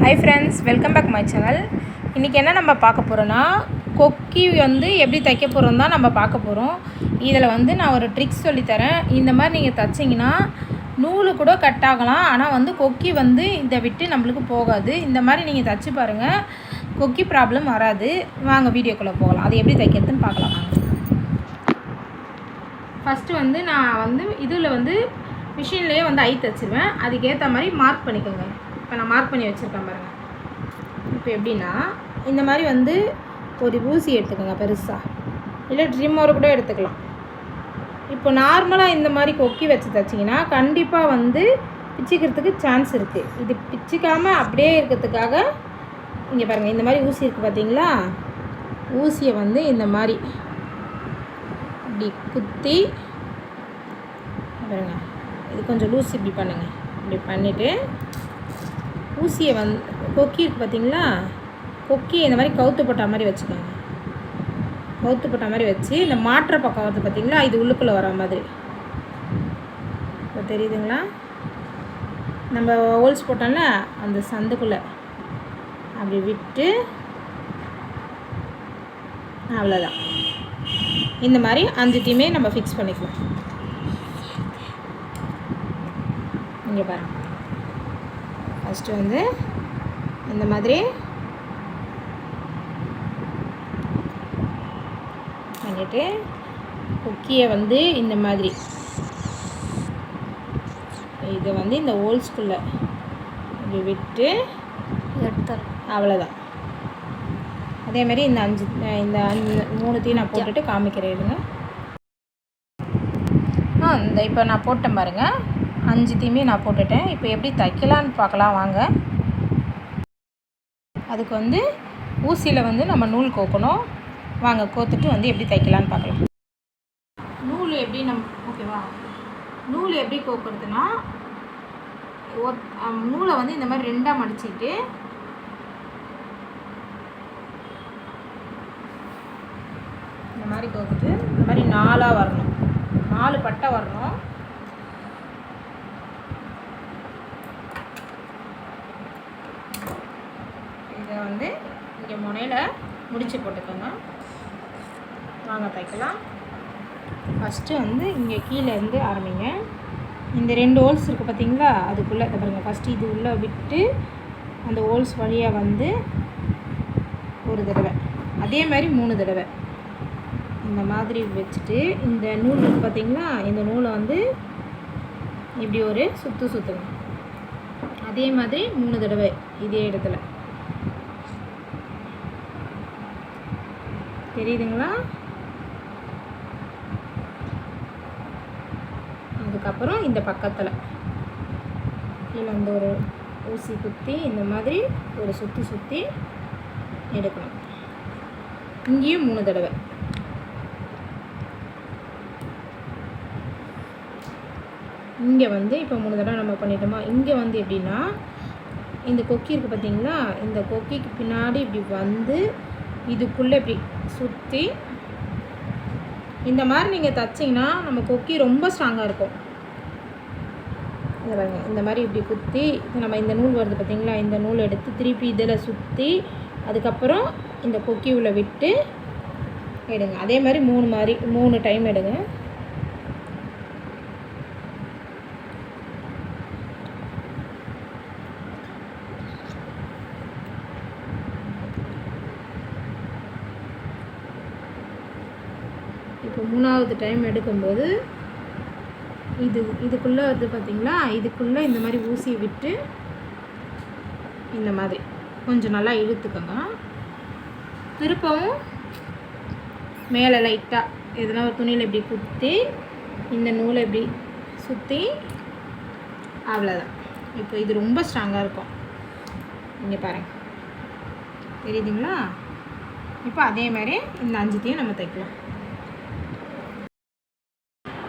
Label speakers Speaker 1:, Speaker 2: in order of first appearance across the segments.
Speaker 1: Hi friends, welcome back my channel. இன்றைக்கி என்ன நம்ம பார்க்க போகிறோன்னா, கொக்கி வந்து எப்படி தைக்க போகிறோம் தான் நம்ம பார்க்க போகிறோம். இதில் வந்து நான் ஒரு ட்ரிக்ஸ் சொல்லித்தரேன். இந்த மாதிரி நீங்கள் தைச்சிங்கன்னா நூலு கூட கட் ஆகலாம், ஆனால் வந்து கொக்கி வந்து இதை விட்டு நம்மளுக்கு போகாது. இந்த மாதிரி நீங்கள் தைச்சி பாருங்கள், கொக்கி ப்ராப்ளம் வராது. வாங்க வீடியோக்குள்ளே போகலாம். அது எப்படி தைக்கிறதுன்னு பார்க்கலாம். ஃபஸ்ட்டு வந்து நான் வந்து இதில் வந்து மிஷின்லேயே வந்து ஐ தைச்சிருவேன். அதுக்கேற்ற மாதிரி மார்க் பண்ணிக்கோங்க. இப்போ நான் மார்க் பண்ணி வச்சுருக்கேன் பாருங்கள். இப்போ எப்படின்னா, இந்த மாதிரி வந்து ஒரு ஊசி எடுத்துக்கோங்க பெருசாக, இல்லை ட்ரிம்மர் கூட எடுத்துக்கலாம். இப்போ நார்மலாக இந்த மாதிரி கொக்கி வச்சு தைச்சிங்கன்னா கண்டிப்பாக வந்து பிச்சுக்கிறதுக்கு சான்ஸ் இருக்குது. இது பிச்சுக்காமல் அப்படியே இருக்கிறதுக்காக இங்கே பாருங்கள், இந்த மாதிரி ஊசி இருக்குது பார்த்தீங்களா? ஊசியை வந்து இந்த மாதிரி இப்படி குத்தி பாருங்க, இது கொஞ்சம் லூஸ் இப்படி பண்ணுங்கள். இப்படி பண்ணிவிட்டு ஊசியை வந்து கொக்கி இருக்குது பார்த்தீங்களா? கொக்கியை இந்த மாதிரி கவுத்து போட்ட மாதிரி வச்சுக்கோங்க. கவுத்து போட்ட மாதிரி வச்சு இந்த மாற்ற பக்கம் வருது பார்த்தீங்களா? இது உள்ளுக்குள்ளே வர மாதிரி. இப்போ தெரியுதுங்களா? நம்ம ஹோல்ஸ் போட்டோம்ல அந்த சந்துக்குள்ளே அப்படி விட்டு, அவ்வளோதான். இந்த மாதிரி 5த்தையுமே நம்ம ஃபிக்ஸ் பண்ணிக்கலாம். இங்கே பாருங்கள், ஃபஸ்ட்டு வந்து இந்த மாதிரி பண்ணிவிட்டு கொக்கியை வந்து இந்த மாதிரி இதை வந்து இந்த ஹோல்ஸ்குள்ளே இப்படி விட்டு எடுத்துறோம். அவ்வளோதான். அதேமாதிரி இந்த 3த்தையும் நான் போட்டுட்டு காமிக்கிறேன். இருங்க. இந்த இப்போ நான் போட்டேன் பாருங்கள், 5த்தையுமே நான் போட்டுட்டேன். இப்போ எப்படி தைக்கலான்னு பார்க்கலாம் வாங்க. அதுக்கு வந்து ஊசியில் வந்து நம்ம நூல் கோக்கணும். வாங்க, கோத்துட்டு வந்து எப்படி தைக்கலான்னு பார்க்கலாம். நூல் எப்படி ஓகேவா? நூல் எப்படி கோக்குறதுனா, நூலை வந்து இந்த மாதிரி 2ஆக மடிச்சுட்டு இந்த மாதிரி கோத்துட்டு இந்த மாதிரி 4ஆக வரணும். 4 பட்டை வரணும். இதை வந்து இங்கே முனையில் முடிச்சு போட்டுக்கோங்க. வாங்க தைக்கலாம். ஃபஸ்ட்டு வந்து இங்கே கீழே இருந்து ஆரம்பிங்க. இந்த 2 ஹோல்ஸ் இருக்குது பார்த்தீங்களா? அதுக்குள்ளே பாருங்கள். ஃபஸ்ட்டு இது உள்ளே விட்டு அந்த ஹோல்ஸ் வழியாக வந்து ஒரு தடவை, அதே மாதிரி 3 தடவை இந்த மாதிரி வச்சுட்டு, இந்த நூல் இருக்குது பார்த்தீங்களா? இந்த நூலை வந்து இப்படி ஒரு சுற்றுங்க. அதே மாதிரி 3 தடவை இதே இடத்துல. தெரியுதுங்களா? அதுக்கப்புறம் இந்த பக்கத்தில் கீழே வந்து ஒரு ஊசி குத்தி இந்த மாதிரி ஒரு சுற்றி எடுக்கணும். இங்கேயும் 3 தடவை. இங்கே வந்து இப்போ 3 தடவை நம்ம பண்ணிட்டோமா? இங்கே வந்து எப்படின்னா, இந்த கொக்கி இருக்குது பார்த்தீங்களா? இந்த கொக்கிக்கு பின்னாடி இப்படி வந்து இதுக்குள்ளே இப்படி சுற்றி இந்த மாதிரி நீங்கள் தைச்சிங்கன்னா நம்ம கொக்கி ரொம்ப ஸ்ட்ராங்காக இருக்கும். பாருங்க, இந்த மாதிரி இப்படி குத்தி நம்ம இந்த நூல் வருது பார்த்தீங்களா? இந்த நூல் எடுத்து திருப்பி இதில் சுற்றி அதுக்கப்புறம் இந்த கொக்கி உள்ள விட்டு எடுங்க. அதே மாதிரி 3 டைம் எடுங்க. இப்போ 3வது டைம் எடுக்கும்போது இதுக்குள்ளே வருது பார்த்தீங்களா? இதுக்குள்ளே இந்த மாதிரி ஊசியை விட்டு இந்த மாதிரி கொஞ்சம் நல்லா இழுத்துக்கோங்க. திருப்பவும் மேலே லைட்டாக எதனா ஒரு துணியில் இப்படி குத்தி இந்த நூலை இப்படி சுற்றி, அவ்வளோதான். இப்போ இது ரொம்ப ஸ்ட்ராங்காக இருக்கும். இங்கே பாருங்கள், தெரியுதுங்களா? இப்போ அதே மாதிரி இந்த 5த்தையும் நம்ம தைக்கலாம்.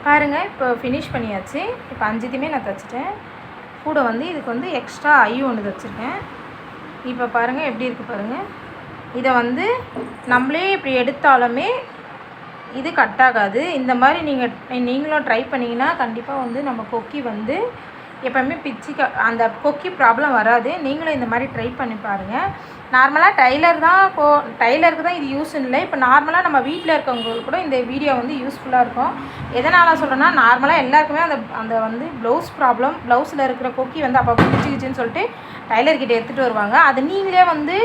Speaker 1: பாருங்கள், இப்போ ஃபினிஷ் பண்ணியாச்சு. இப்போ 5த்தையுமே நான் தைச்சிட்டேன். கூட வந்து இதுக்கு வந்து எக்ஸ்ட்ரா ஐ ஒன்று தைச்சிருக்கேன். இப்போ பாருங்கள் எப்படி இருக்குது பாருங்கள். இதை வந்து நம்மளே இப்படி எடுத்தாலுமே இது கட் ஆகாது. இந்த மாதிரி நீங்களும் ட்ரை பண்ணிங்கன்னா கண்டிப்பாக வந்து நம்ம கொக்கி வந்து எப்போவுமே அந்த கொக்கி ப்ராப்ளம் வராது. நீங்களும் இந்த மாதிரி ட்ரை பண்ணி பாருங்கள். நார்மலாக டைலருக்கு தான் இது யூஸ் இல்லை. இப்போ நார்மலாக நம்ம வீட்டில் இருக்கவங்களுக்கு கூட இந்த வீடியோ வந்து யூஸ்ஃபுல்லாக இருக்கும். எதனால் சொல்கிறேன்னா, நார்மலாக எல்லாருக்குமே அந்த வந்து ப்ளவுஸில் இருக்கிற கொக்கி வந்து அப்போ பிடிச்சிக்கிச்சின்னு சொல்லிட்டு டைலர்கிட்ட எடுத்துகிட்டு வருவாங்க. அது நீங்களே வந்து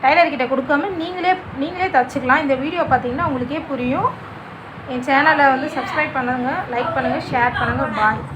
Speaker 1: டைலர்கிட்ட கொடுக்காம நீங்களே தச்சுக்கலாம். இந்த வீடியோ பார்த்தீங்கன்னா உங்களுக்கே புரியும். என் சேனலை வந்து சப்ஸ்கிரைப் பண்ணுங்கள், லைக் பண்ணுங்கள், ஷேர் பண்ணுங்கள். பாய்.